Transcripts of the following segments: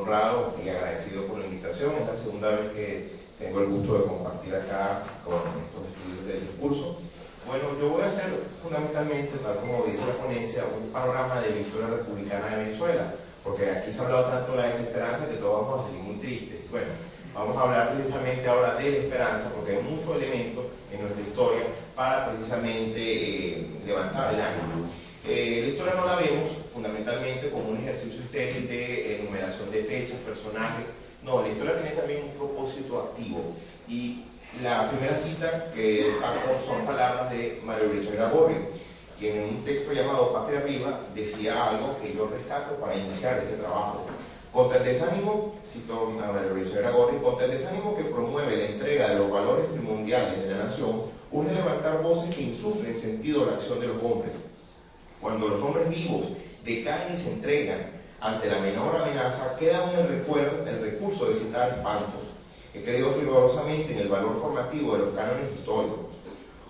honrado y agradecido por la invitación. Es la segunda vez que tengo el gusto de compartir acá con estos estudios del discurso. Bueno, yo voy a hacer fundamentalmente, tal como dice la ponencia, un panorama de la historia republicana de Venezuela, porque aquí se ha hablado tanto de la desesperanza que todos vamos a seguir muy tristes. Bueno, vamos a hablar precisamente ahora de la esperanza, porque hay muchos elementos en nuestra historia para precisamente levantar el ánimo. La historia no la vemos fundamentalmente como un ejercicio estéril de enumeración de fechas, personajes. No, la historia tiene también un propósito activo. Y la primera cita que destaco son palabras de María Luisa Iragorri, quien en un texto llamado Patria Viva decía algo que yo rescato para iniciar este trabajo. Contra el desánimo, cito a María Luisa Iragorri, contra el desánimo que promueve la entrega de los valores primordiales de la nación, urge levantar voces que insuflen sentido a la acción de los hombres. Cuando los hombres vivos decaen y se entregan ante la menor amenaza, queda aún el recurso de citar espantos. He creído fervorosamente en el valor formativo de los cánones históricos.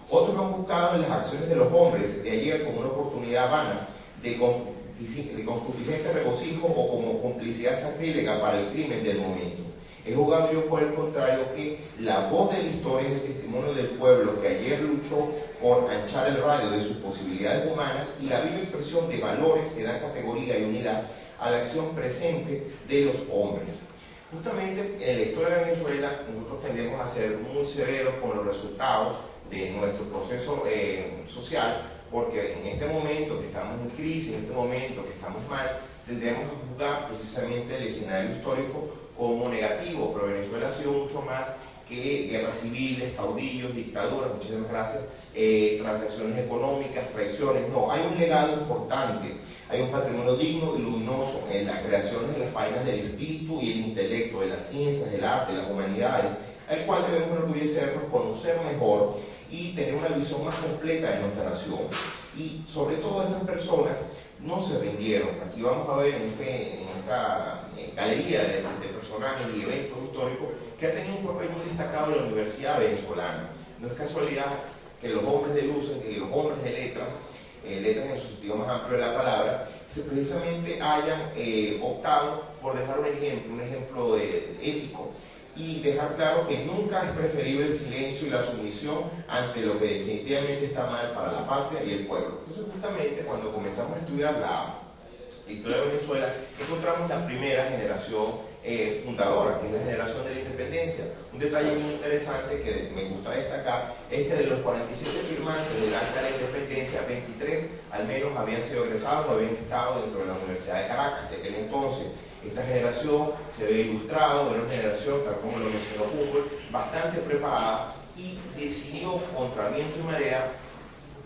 Otros han buscado en las acciones de los hombres de ayer como una oportunidad vana de concupiscente regocijo o como complicidad sacrílega para el crimen del momento. He jugado yo por el contrario que la voz de la historia es el testimonio del pueblo que ayer luchó por anchar el radio de sus posibilidades humanas y la viva expresión de valores que dan categoría y unidad a la acción presente de los hombres. Justamente en la historia de Venezuela nosotros tendemos a ser muy severos con los resultados de nuestro proceso social, porque en este momento que estamos en crisis, en este momento que estamos mal, tendemos a juzgar precisamente el escenario histórico como negativo, pero Venezuela ha sido mucho más que guerras civiles, caudillos, dictaduras, muchísimas gracias, transacciones económicas, traiciones. No, hay un legado importante, hay un patrimonio digno y luminoso en las creaciones de las faenas del espíritu y el intelecto, de las ciencias, del arte, de las humanidades, al cual debemos enorgullecernos, conocer mejor y tener una visión más completa de nuestra nación. Y sobre todo esas personas no se rindieron. Aquí vamos a ver en esta galería de personajes y eventos históricos que ha tenido un papel muy destacado en la Universidad Venezolana. No es casualidad que los hombres de luces y los hombres de letras, letras en su sentido más amplio de la palabra, precisamente hayan optado por dejar un ejemplo ético, y dejar claro que nunca es preferible el silencio y la sumisión ante lo que definitivamente está mal para la patria y el pueblo. Entonces, justamente cuando comenzamos a estudiar la historia de Venezuela, encontramos la primera generación fundadora, que es la generación de la independencia. Un detalle muy interesante que me gusta destacar es que de los 47 firmantes del Acta de la Independencia, 23 al menos habían sido egresados o habían estado dentro de la Universidad de Caracas. De aquel entonces, esta generación se ve ilustrada, una generación, tal como lo mencionó Humboldt, bastante preparada, y decidió, contra viento y marea,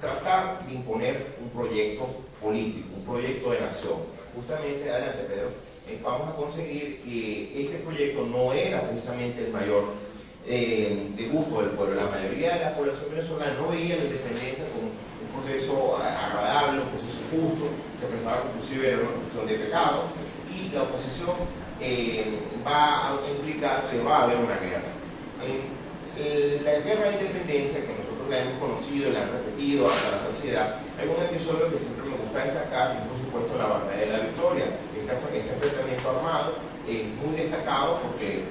tratar de imponer un proyecto político, un proyecto de nación. Justamente, adelante Pedro, vamos a conseguir que ese proyecto no era precisamente el mayor de gusto del pueblo. La mayoría de la población venezolana no veía la independencia como un proceso agradable, un proceso justo, se pensaba que inclusive era una cuestión de pecado, y la oposición va a implicar que va a haber una guerra. La guerra de independencia, que nosotros la hemos conocido y la han repetido hasta la saciedad, hay un episodio que siempre me gusta destacar, que es por supuesto la batalla de la Victoria. Este enfrentamiento armado es muy destacado porque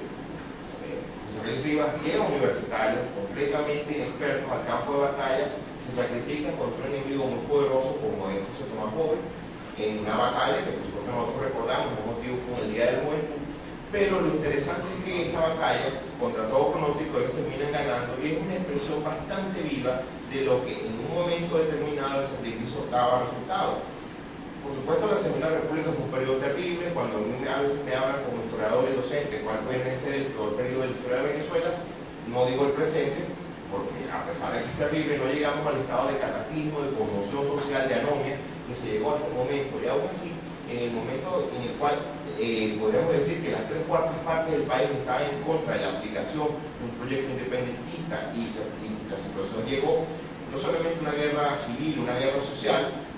José Luis Rivas lleva universitarios completamente inexpertos al campo de batalla, se sacrifican contra un enemigo muy poderoso como es José Tomás Moro, en una batalla que por supuesto nosotros recordamos, es motivo con el Día de la Juventud, pero lo interesante es que esa batalla, contra todo pronóstico, ellos terminan ganando, y es una expresión bastante viva de lo que en un momento determinado el sacrificio daba resultado. Por supuesto, la Segunda República fue un periodo terrible. Cuando a veces me hablan como historiador y docente cuál puede ser el peor periodo de la historia de Venezuela, no digo el presente, porque a pesar de que es terrible, no llegamos al estado de cataclismo, de conmoción social, de anomia, que se llegó a este momento. Y aún así, en el momento en el cual podríamos decir que las 3/4 partes del país estaban en contra de la aplicación de un proyecto independentista, y la situación llegó no solamente una guerra civil, una guerra social,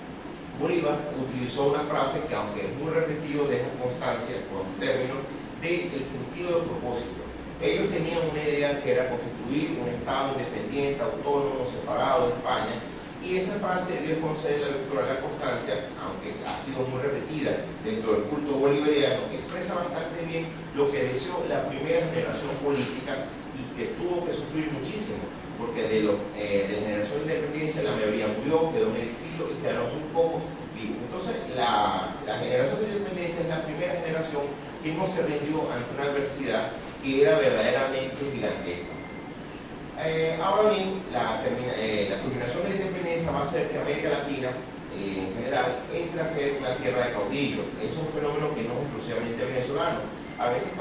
Bolívar utilizó una frase que, aunque es muy repetido, deja constancia por los términos del sentido de propósito. Ellos tenían una idea que era constituir un Estado independiente, autónomo, separado de España, Y esa frase de Dios concede la victoria a la constancia, aunque ha sido muy repetida dentro del culto bolivariano, expresa bastante bien lo que deseó la primera generación política y que tuvo que sufrir muchísimo, porque de la generación de independencia la mayoría murió, quedó en el exilio y quedaron muy pocos vivos. Entonces la generación de independencia es la primera generación que no se rindió ante una adversidad que era verdaderamente gigantesca. Ahora bien, la culminación de la independencia va a hacer que América Latina, en general, entre a ser una tierra de caudillos. Es un fenómeno que no es exclusivamente venezolano. A veces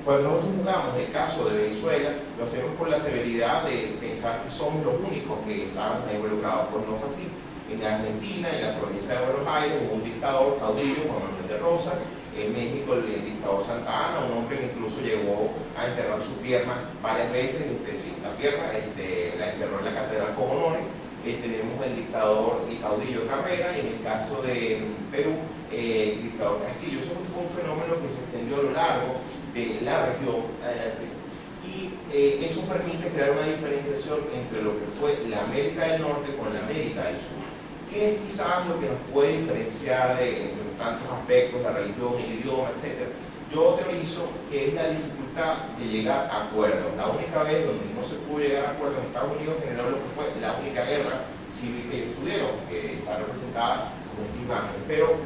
cuando nosotros jugamos el caso de Venezuela, lo hacemos por la severidad de pensar que somos los únicos que estábamos involucrados. Pues no fue así. En Argentina, en la provincia de Buenos Aires, hubo un dictador caudillo, Juan Manuel de Rosas. En México, el dictador Santa Anna, un hombre que incluso llegó a enterrar su pierna varias veces, la pierna la enterró en la Catedral con honores. Tenemos el dictador y caudillo Carrera, y en el caso de Perú, el dictador Castillo. Eso fue un fenómeno que se extendió a lo largo de la región, y eso permite crear una diferenciación entre lo que fue la América del Norte con la América del Sur, que es quizás lo que nos puede diferenciar entre tantos aspectos, la religión, el idioma, etc. Yo teorizo que es la dificultad de llegar a acuerdos. La única vez donde no se pudo llegar a acuerdos en Estados Unidos generó lo que fue la única guerra civil que ellos tuvieron, que está representada con esta imagen. Pero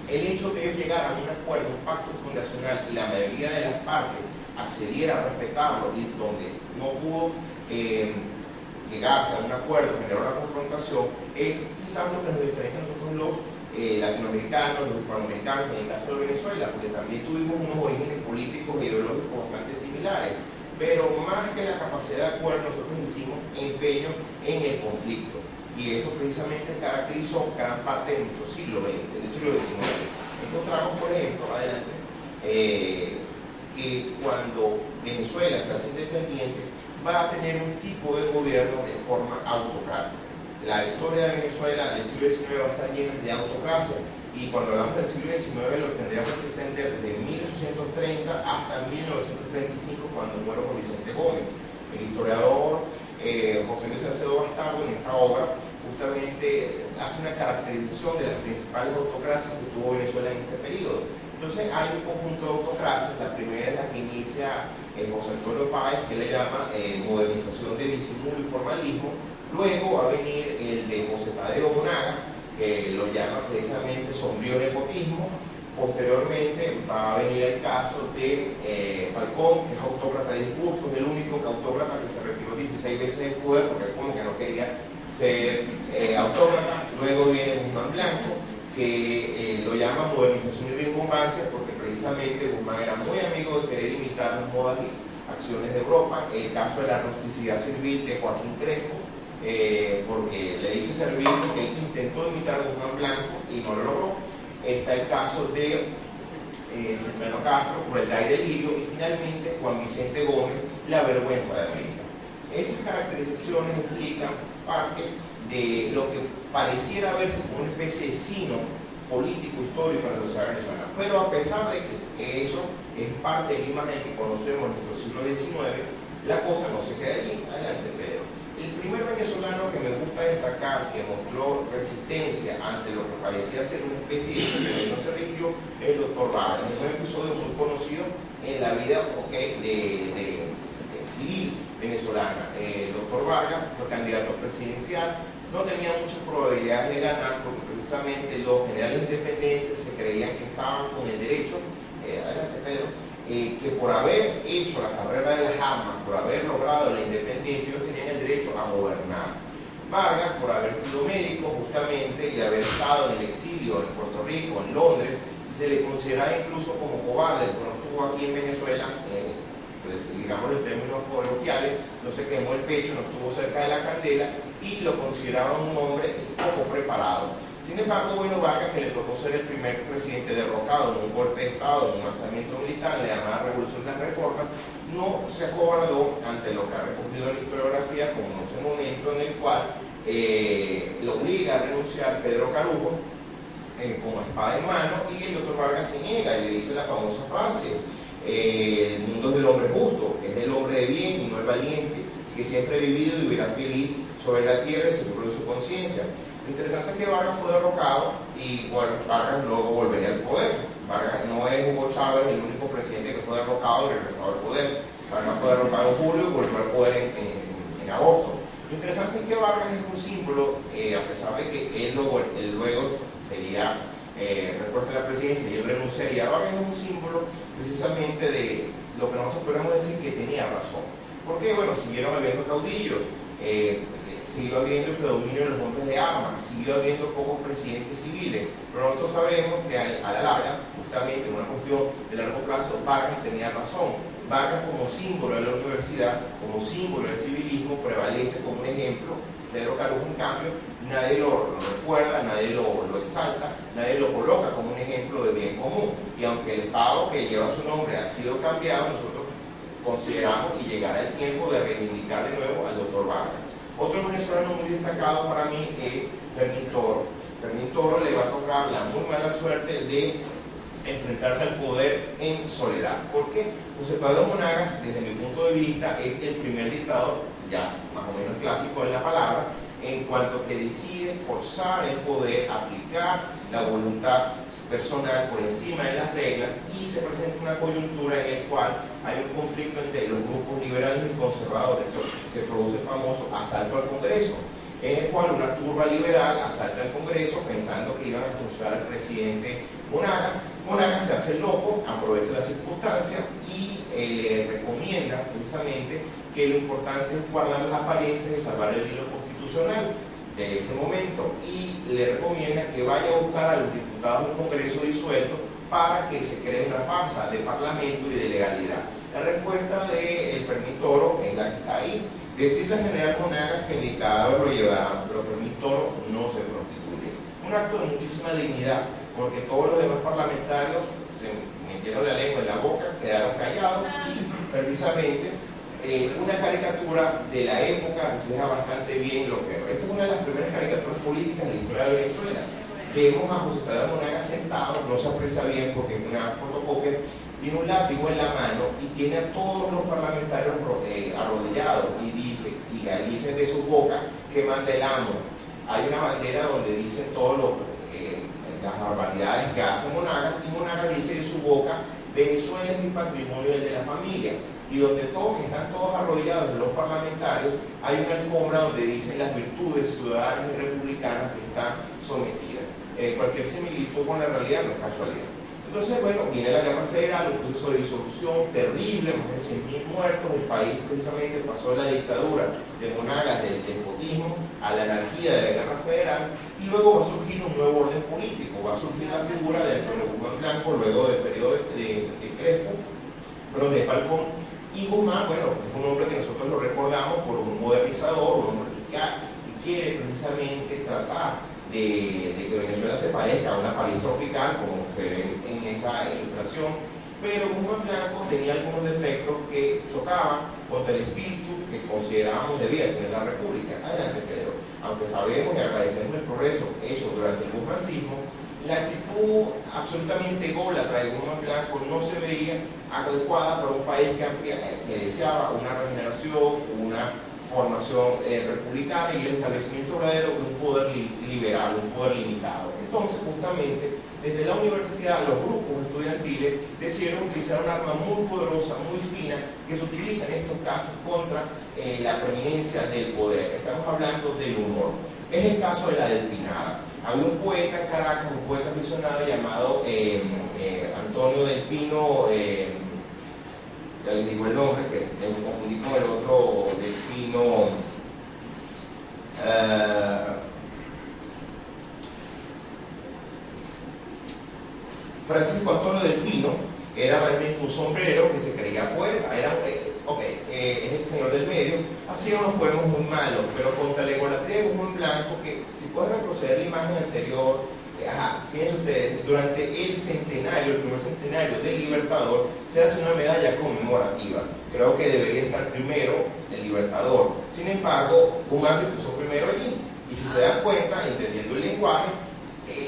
el hecho de ellos llegar a un acuerdo, un pacto fundacional, y la mayoría de las partes accediera a respetarlo, y donde no pudo llegarse a un acuerdo, generó una confrontación, es quizás lo que nos diferencia a nosotros los latinoamericanos, los hispanoamericanos, en el caso de Venezuela, porque también tuvimos unos orígenes políticos e ideológicos bastante similares, pero más que la capacidad de acuerdo, nosotros hicimos empeño en el conflicto, y eso precisamente caracterizó gran parte de nuestro siglo XX, del siglo XIX. Encontramos, por ejemplo, adelante, que cuando Venezuela se hace independiente, va a tener un tipo de gobierno de forma autocrática. La historia de Venezuela del siglo XIX va a estar llena de autocracia, y cuando hablamos del siglo XIX lo tendríamos que extender desde 1830 hasta 1935, cuando muere Vicente Gómez. El historiador José Luis Salcedo Bastardo, en esta obra, justamente hace una caracterización de las principales autocracias que tuvo Venezuela en este periodo. Entonces hay un conjunto de autocracias. La primera es la que inicia José Antonio Páez, que le llama modernización de disimulo y formalismo. Luego va a venir el de José Tadeo Monagas, que lo llama precisamente sombrío nepotismo. Posteriormente va a venir el caso de Falcón, que es autócrata de discurso, es el único autócrata que se retiró 16 veces del poder, porque como que no quería ser autócrata. Luego viene Guzmán Blanco, que lo llama modernización y rimbombancia, porque precisamente Guzmán era muy amigo de querer imitar las modas y acciones de Europa. El caso de la rusticidad servil de Joaquín Crespo, porque le dice Servil que él intentó imitar a Guzmán Blanco y no lo logró. Está el caso de Cipriano Castro, crueldad y delirio, y finalmente Juan Vicente Gómez, la vergüenza de América. Esas caracterizaciones explican parte de lo que pareciera verse como una especie de sino político histórico en la sociedad venezolana. Pero a pesar de que eso es parte de la imagen que conocemos en nuestro siglo XIX, la cosa no se queda allí. Adelante, Pedro. El primer venezolano que me gusta destacar, que mostró resistencia ante lo que parecía ser una especie de no se rindió, es el doctor Vargas. Es un episodio muy conocido en la vida civil venezolana. El doctor Vargas fue candidato presidencial, no tenía muchas probabilidades de ganar, porque precisamente los generales de independencia se creían que estaban con el derecho, adelante Pedro, que por haber hecho la carrera de las armas, por haber logrado la independencia, ellos tenían el derecho a gobernar. Vargas, por haber sido médico justamente y haber estado en el exilio en Puerto Rico, en Londres, se le consideraba incluso como cobarde, porque no estuvo aquí en Venezuela, digamos en términos coloquiales, no se quemó el pecho, no estuvo cerca de la candela, y lo consideraban un hombre poco preparado. Sin embargo, bueno, Vargas, que le tocó ser el primer presidente derrocado en un golpe de Estado, en un alzamiento militar, la llamada Revolución de las Reformas, no se acobardó ante lo que ha recogido la historiografía como en ese momento en el cual lo obliga a renunciar Pedro Carujo con espada en mano, y el doctor Vargas se niega y le dice la famosa frase: el mundo es del hombre justo, es del hombre de bien y no el valiente, que siempre ha vivido y vivirá feliz sobre la tierra y seguro de su conciencia. Lo interesante es que Vargas fue derrocado y Vargas luego volvería al poder. Vargas no es Hugo Chávez el único presidente que fue derrocado y regresado al poder. Vargas fue derrocado en julio y volvió al poder en agosto. Lo interesante es que Vargas es un símbolo, a pesar de que él luego sería repuesto de la presidencia y él renunciaría. Vargas es un símbolo precisamente de lo que nosotros podemos decir que tenía razón. ¿Por qué? Bueno, siguieron habiendo caudillos, siguió habiendo el predominio de los hombres de armas, siguió habiendo pocos presidentes civiles, pero nosotros sabemos que a la larga, justamente en una cuestión de largo plazo, Vargas tenía razón. Vargas como símbolo de la universidad, como símbolo del civilismo, prevalece como un ejemplo. Pedro Carujo, en cambio, nadie lo recuerda, nadie lo exalta, nadie lo coloca como un ejemplo de bien común. Y aunque el Estado que lleva su nombre ha sido cambiado, nosotros consideramos y llegará el tiempo de reivindicar de nuevo al doctor Vargas. Otro venezolano muy destacado para mí es Fermín Toro. Fermín Toro le va a tocar la muy mala suerte de enfrentarse al poder en soledad. ¿Por qué? José Tadeo Monagas, desde mi punto de vista, es el primer dictador, ya más o menos clásico en la palabra, en cuanto que decide forzar el poder, aplicar la voluntad personal por encima de las reglas, y se presenta una coyuntura en la cual hay un conflicto entre los grupos liberales y conservadores. Se produce el famoso asalto al Congreso, en el cual una turba liberal asalta al Congreso pensando que iban a expulsar al presidente Monagas. Monagas se hace el loco, aprovecha la circunstancia y le recomienda precisamente que lo importante es guardar las apariencias y salvar el hilo constitucional de ese momento, y le recomienda que vaya a buscar a los diputados del Congreso disuelto para que se cree una farsa de parlamento y de legalidad. La respuesta de Fermín Toro es la que está ahí. Decirle al general Monagas que mi cadáver lo llevará, pero Fermín Toro no se prostituye. Fue un acto de muchísima dignidad, porque todos los demás parlamentarios se metieron la lengua en la boca, quedaron callados, y precisamente una caricatura de la época refleja bastante bien lo que... Esta es una de las primeras caricaturas políticas de la historia de Venezuela. Vemos a José Tadeo Monagas sentado, no se aprecia bien porque es una fotocopia, tiene un látigo en la mano y tiene a todos los parlamentarios arrodillados y dice de su boca que manda el amo. Hay una bandera donde dice todas las barbaridades que hace Monagas, y Monagas dice de su boca: Venezuela es mi patrimonio, el de la familia. Y donde están todos arrodillados los parlamentarios, hay una alfombra donde dicen las virtudes ciudadanas y republicanas que están sometidas. Cualquier similitud con la realidad no es casualidad. Entonces, bueno, viene la guerra federal, un proceso de disolución terrible, más de 100.000 muertos. El país precisamente pasó de la dictadura de Monagas, del despotismo, a la anarquía de la guerra federal, y luego va a surgir un nuevo orden político, va a surgir la figura de Antonio Guzmán Blanco, luego del periodo de Crespo, pero de Falcón. Y Guzmán, bueno, es un hombre que nosotros lo recordamos por un modernizador, un hombre que quiere precisamente tratar de que Venezuela se parezca a una París tropical, como se ve en esa ilustración. Pero Guzmán Blanco tenía algunos defectos que chocaban contra el espíritu que considerábamos debía tener la República. Adelante, Pedro. Aunque sabemos y agradecemos el progreso hecho durante el guzmancismo, la actitud absolutamente ególatra de Guzmán Blanco no se veía adecuada para un país que deseaba una regeneración, una formación republicana y el establecimiento verdadero de un poder liberal, un poder limitado. Entonces, justamente, desde la universidad, los grupos estudiantiles decidieron utilizar un arma muy poderosa, muy fina, que se utiliza en estos casos contra la preeminencia del poder. Estamos hablando del humor. Es el caso de la Delpinada. Había un poeta en Caracas, un poeta aficionado llamado Antonio del Pino, ya les digo el nombre, que me confundí con el otro del Pino, Francisco Antonio del Pino. Era realmente un sombrero que se creía poeta, es el señor del medio, hacía unos poemas muy malos, pero contra la egolatría de Guzmán Blanco, que si pueden retroceder la imagen anterior, fíjense ustedes, durante el centenario, el primer centenario del Libertador, se hace una medalla conmemorativa. Creo que debería estar primero el Libertador. Sin embargo, Guzmán se puso primero allí, y si se dan cuenta, entendiendo el lenguaje,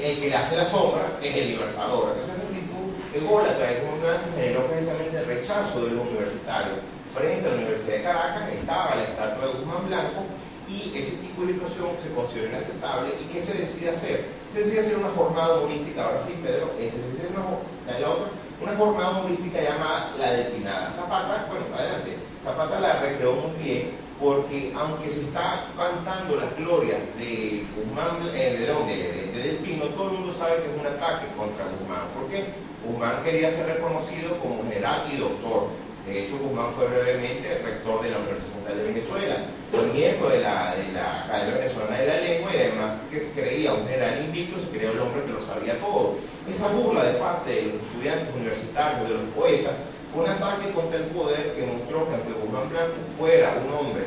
el que le hace la sombra es el Libertador. Entonces, esa actitud ególatra de Guzmán Blanco generó precisamente el rechazo de los universitarios. Frente a la Universidad de Caracas estaba la estatua de Guzmán Blanco, y ese tipo de situación se considera inaceptable. ¿Y qué se decide hacer? Se decide hacer una jornada humorística, ahora sí, Pedro, se decide hacer una jornada humorística llamada La Declinada. Zapata, bueno, adelante, Zapata la recreó muy bien, porque aunque se está cantando las glorias de Guzmán, Del Pino, todo el mundo sabe que es un ataque contra Guzmán. ¿Por qué? Guzmán quería ser reconocido como general y doctor. De hecho, Guzmán fue brevemente rector de la Universidad Central de Venezuela, fue miembro de la Academia Venezolana de la Lengua, y además que se creía un general invicto, se creía el hombre que lo sabía todo. Esa burla de parte de los estudiantes universitarios, de los poetas, fue un ataque contra el poder que mostró que aunque Guzmán Blanco fuera un hombre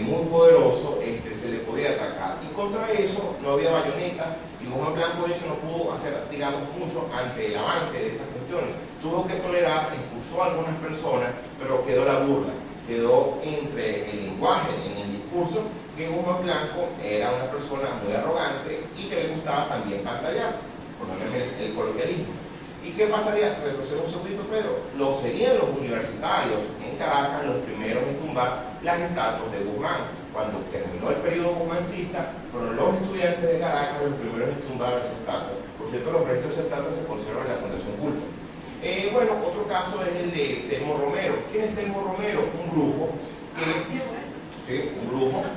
muy poderoso, se le podía atacar. Y contra eso no había bayonetas, y Guzmán Blanco de hecho no pudo hacer, digamos, mucho ante el avance de estas cuestiones. Tuvo que tolerar, expulsó a algunas personas, pero quedó la burla, quedó entre el lenguaje, en el discurso, que Guzmán Blanco era una persona muy arrogante y que le gustaba también pantallar, por lo menos el coloquialismo. ¿Y qué pasaría? Retrocedo un segundito, Pedro. Lo serían los universitarios en Caracas los primeros en tumbar las estatuas de Guzmán. Cuando terminó el periodo guzmancista, fueron los estudiantes de Caracas los primeros en tumbar esas estatuas. Por cierto, los restos de esas estatuas se conservan en la Fundación Culto. Bueno, otro caso es el de Telmo Romero. ¿Quién es Telmo Romero? Un grupo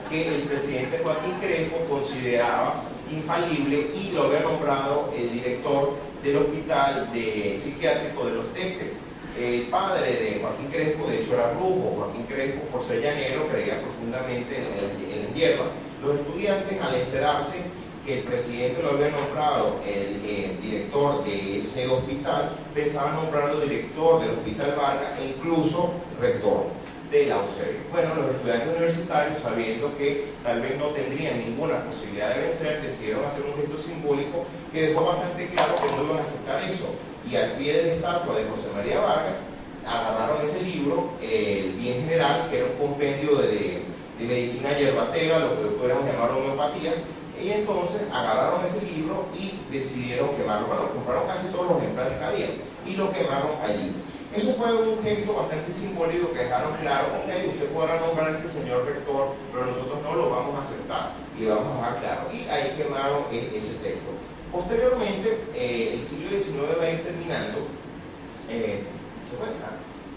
que el presidente Joaquín Crespo consideraba infalible y lo había nombrado el director del hospital psiquiátrico de Los Teques. El padre de Joaquín Crespo, de hecho, era brujo. Joaquín Crespo, por ser llanero, creía profundamente en las hierbas. Los estudiantes, al enterarse que el presidente lo había nombrado el director de ese hospital, pensaban nombrarlo director del Hospital Vargas e incluso rector de la UCB. Bueno, los estudiantes universitarios, sabiendo que tal vez no tendrían ninguna posibilidad de vencer, decidieron hacer un gesto simbólico que dejó bastante claro que no iban a aceptar eso. Y al pie de la estatua de José María Vargas, agarraron ese libro, el Bien General, que era un compendio de medicina yerbatera, lo que podríamos llamar homeopatía, y entonces agarraron ese libro y decidieron quemarlo. Bueno, compraron casi todos los ejemplares que había y lo quemaron allí. Eso fue un gesto bastante simbólico que dejaron claro: ok, usted podrá nombrar a este señor rector, pero nosotros no lo vamos a aceptar, y vamos a dejar claro. Y ahí quemaron ese texto. Posteriormente, el siglo XIX va a ir terminando.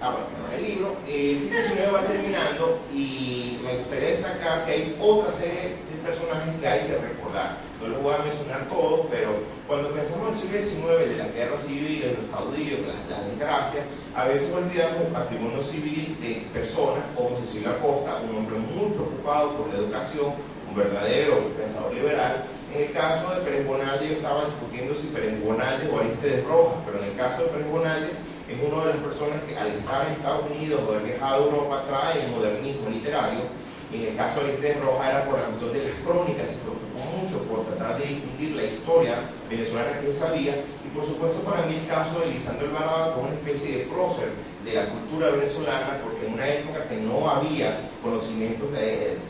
Bueno, el libro, el siglo XIX va terminando, y me gustaría destacar que hay otra serie de personajes que hay que recordar. No los voy a mencionar todos, pero cuando pensamos en el siglo XIX, de las guerras civiles, los caudillos, las desgracias, a veces olvidamos el patrimonio civil de personas como Cecilio Acosta, un hombre muy preocupado por la educación, un verdadero pensador liberal. En el caso de Pérez Bonalde, yo estaba discutiendo si Pérez Bonalde o Arístides Rojas, pero en el caso de Pérez Bonalde, es una de las personas que al estar en Estados Unidos o haber viajado a Europa trae el modernismo literario. Y en el caso de Arístides Rojas era por la cuestión de las crónicas, se preocupó mucho por tratar de difundir la historia venezolana que él sabía. Y por supuesto, para mí el caso de Lisandro Alvarado fue una especie de prócer de la cultura venezolana, porque en una época que no había conocimientos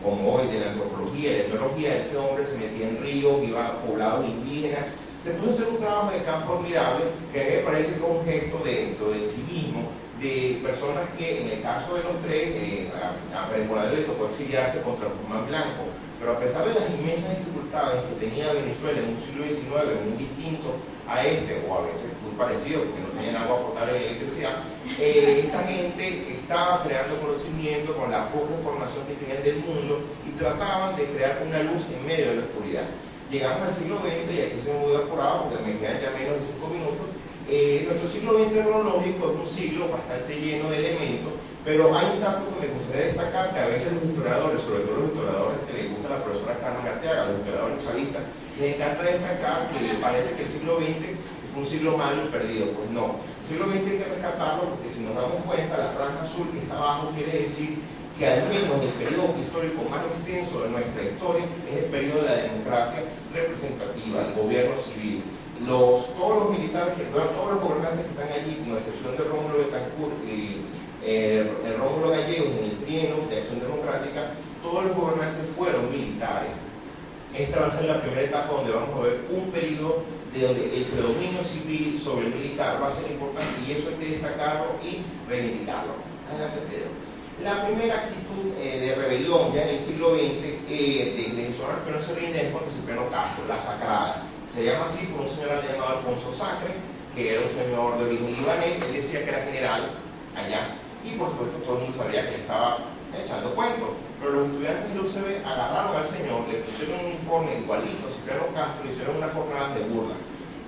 como hoy de la antropología y la etnología, ese hombre se metía en ríos, iba a poblados indígenas. Se puso a hacer un trabajo de campo admirable, que a mí me parece que es un gesto dentro del civismo de personas que, en el caso de los tres, a Pérez Bonalde le tocó exiliarse contra Guzmán Blanco, pero a pesar de las inmensas dificultades que tenía Venezuela en un siglo XIX muy distinto a este, o a veces muy parecido, porque no tenían agua potable ni electricidad, esta gente estaba creando conocimiento con la poca información que tenían del mundo y trataban de crear una luz en medio de la oscuridad. Llegamos al siglo XX, y aquí se me voy apurado porque me quedan ya menos de 5 minutos. Nuestro siglo XX cronológico es un siglo bastante lleno de elementos, pero hay un dato que me gustaría destacar, que a veces los historiadores, sobre todo los historiadores que les gusta a la profesora Carmen Arteaga, los historiadores chavistas, les encanta destacar que parece que el siglo XX fue un siglo malo y perdido. Pues no, el siglo XX hay que rescatarlo, porque si nos damos cuenta, la franja azul que está abajo quiere decir que al menos el periodo histórico más extenso de nuestra historia es el periodo de la democracia representativa, el gobierno civil. Todos los militares, todos los gobernantes que están allí, con excepción de Rómulo Betancourt y el Rómulo Gallegos en el trienio de Acción Democrática, todos los gobernantes fueron militares. Esta va a ser la primera etapa donde vamos a ver un periodo de donde el predominio civil sobre el militar va a ser importante, y eso hay que destacarlo y reivindicarlo. Adelante, Pedro. La primera actitud de rebelión ya en el siglo XX de venezolanos que no se rinden es contra Cipriano Castro, la Sacrada. Se llama así por un señor llamado Alfonso Sacre, que era un señor de origen libanés. Él decía que era general allá, y por supuesto todo el mundo sabía que le estaba echando cuentos, pero los estudiantes del UCB agarraron al señor, le pusieron un uniforme igualito a Cipriano Castro y hicieron unas jornadas de burla.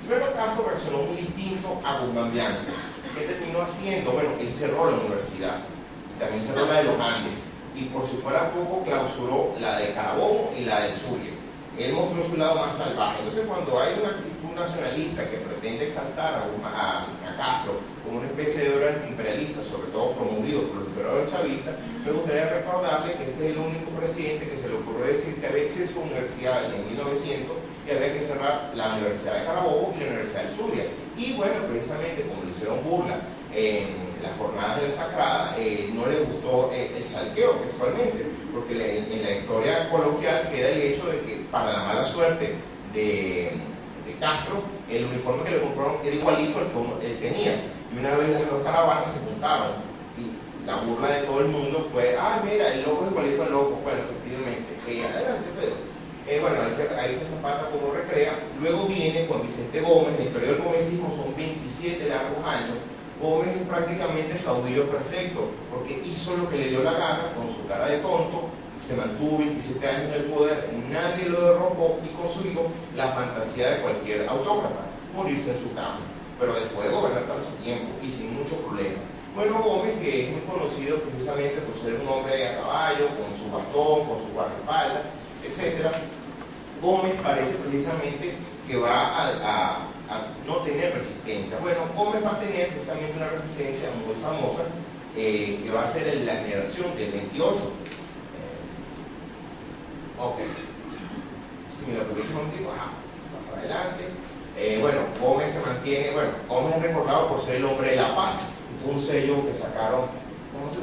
Cipriano Castro reaccionó muy distinto a Guzmán Blanco. ¿Qué terminó haciendo? Bueno, él cerró la universidad, y también cerró la de los Andes, y por si fuera poco clausuró la de Carabobo y la del Zulia. Él mostró su lado más salvaje. Entonces, cuando hay una actitud nacionalista que pretende exaltar a Castro como una especie de obra imperialista, sobre todo promovido por los historiadores chavistas, me gustaría recordarle que este es el único presidente que se le ocurrió decir que había exceso de universidades en 1900 y había que cerrar la Universidad de Carabobo y la Universidad del Zulia. Y bueno, precisamente como le hicieron burla en las jornadas de la Sacrada, no le gustó el chalqueo textualmente, porque en la historia coloquial queda el hecho de que para la mala suerte de Castro, el uniforme que le compraron era igualito al que él tenía, y una vez las dos caravanas se juntaron y la burla de todo el mundo fue: ah, mira, el loco es igualito al loco. Bueno, efectivamente, adelante Pedro. Bueno, ahí que Zapata como recrea. Luego viene Juan Vicente Gómez. El periodo del gomecismo son 27 largos años. Gómez es prácticamente el caudillo perfecto, porque hizo lo que le dio la gana con su cara de tonto, se mantuvo 27 años en el poder, nadie lo derrocó, y con su hijo la fantasía de cualquier autócrata, morirse en su cama, pero después de gobernar tanto tiempo y sin mucho problema. Bueno, Gómez, que es muy conocido precisamente por ser un hombre a caballo, con su bastón, con su guardaespaldas, etc. Gómez parece precisamente que va a no tener resistencia. Bueno, Gómez va a tener justamente una resistencia muy famosa, que va a ser la generación del 28. Ok, si me lo permite un momentito, más adelante. Bueno, Gómez se mantiene. Bueno, Gómez es recordado por ser el hombre de la paz. Este es un sello que sacaron.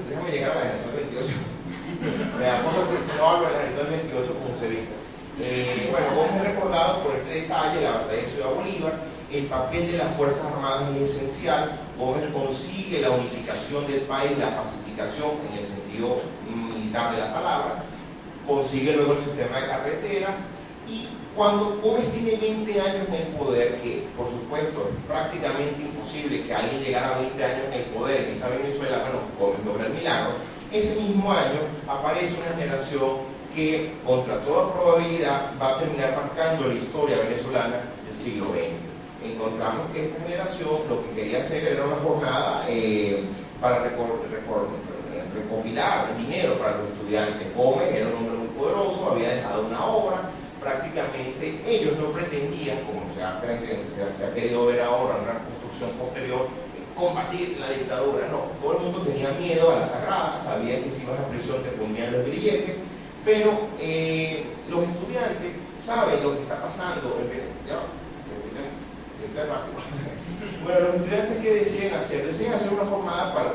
Déjame llegar a la generación del 28. Me da cosas que si no hablo de la generación del 28 como se ve. Bueno, Gómez es recordado por este detalle: la batalla de Ciudad Bolívar. El papel de las Fuerzas Armadas es esencial. Gómez consigue la unificación del país, la pacificación en el sentido militar de la palabra, consigue luego el sistema de carreteras, y cuando Gómez tiene 20 años en el poder, que por supuesto es prácticamente imposible que alguien llegara a 20 años en el poder en esa Venezuela, bueno, Gómez logra el milagro. Ese mismo año aparece una generación que contra toda probabilidad va a terminar marcando la historia venezolana del siglo XX. Encontramos que esta generación lo que quería hacer era una jornada para recopilar dinero para los estudiantes. Gómez era un hombre muy poderoso, había dejado una obra. Prácticamente ellos no pretendían, como se ha querido ver ahora en una construcción posterior, combatir la dictadura. No, todo el mundo tenía miedo a la Sagrada, sabían que si ibas a prisión te ponían los grilletes, pero los estudiantes saben lo que está pasando. Bueno, los estudiantes, ¿qué deciden hacer? Deciden hacer una jornada para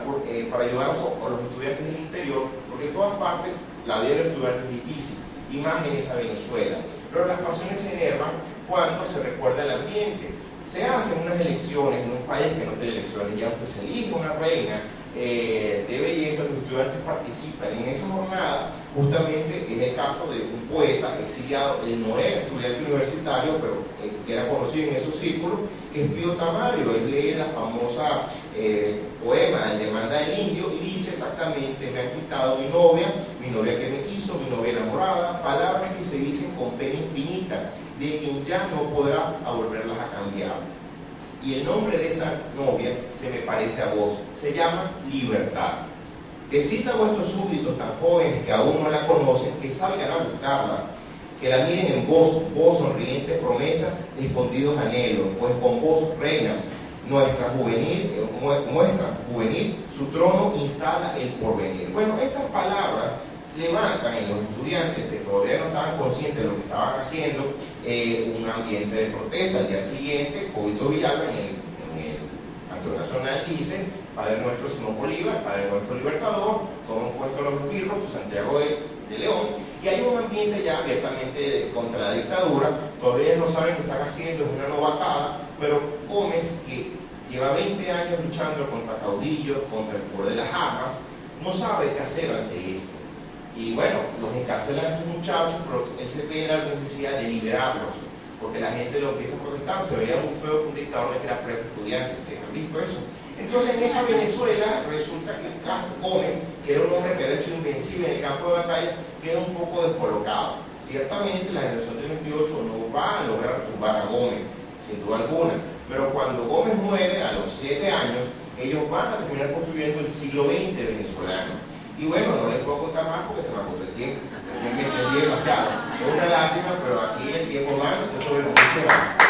ayudar a los estudiantes del interior, porque en todas partes la vida del estudiante es difícil, y más en esa Venezuela. Pero las pasiones se enervan cuando se recuerda el ambiente. Se hacen unas elecciones en un país que no tiene elecciones, y aunque se elige una reina de belleza, los estudiantes participan. En esa jornada, justamente, es el caso de un poeta exiliado. Él no era estudiante universitario, pero que era conocido en esos círculos, que es Pío Tamayo. Él lee la famosa poema El demanda del indio, y dice exactamente: me han quitado mi novia que me quiso, mi novia enamorada, palabras que se dicen con pena infinita, de quien ya no podrá a volverlas a cambiar. Y el nombre de esa novia se me parece a vos, se llama Libertad. Decid a vuestros súbditos tan jóvenes que aún no la conocen, que salgan a buscarla, que la miren en vos sonrientes promesas de escondidos anhelos, pues con vos reina nuestra juvenil, su trono instala el porvenir. Bueno, estas palabras levantan en los estudiantes, que todavía no estaban conscientes de lo que estaban haciendo, un ambiente de protesta. Al día siguiente, Jovito Villalba en el Acto Nacional dice: Padre nuestro Simón Bolívar, Padre nuestro Libertador, toman puesto los esbirros, tu Santiago de León. Y hay un ambiente ya abiertamente contra la dictadura. Todavía no saben qué están haciendo, es una novatada, pero Gómez, que lleva 20 años luchando contra caudillos, contra el poder de las armas, no sabe qué hacer ante esto. Y bueno, los encarcelan a estos muchachos, pero él se ve la necesidad de liberarlos, porque la gente lo empieza a protestar, se veía muy feo que un dictador metiera preso a estudiantes. ¿Ustedes han visto eso? Entonces en esa Venezuela resulta que Castro Gómez, que era un hombre que había sido invencible en el campo de batalla, queda un poco descolocado. Ciertamente la generación del 28 no va a lograr tumbar a Gómez, sin duda alguna, pero cuando Gómez muere a los 7 años, ellos van a terminar construyendo el siglo XX venezolano. Y bueno, no les puedo contar más porque se me agotó el tiempo. Me extendí demasiado. Es una lástima, pero aquí el tiempo manda, entonces bueno, muchas gracias.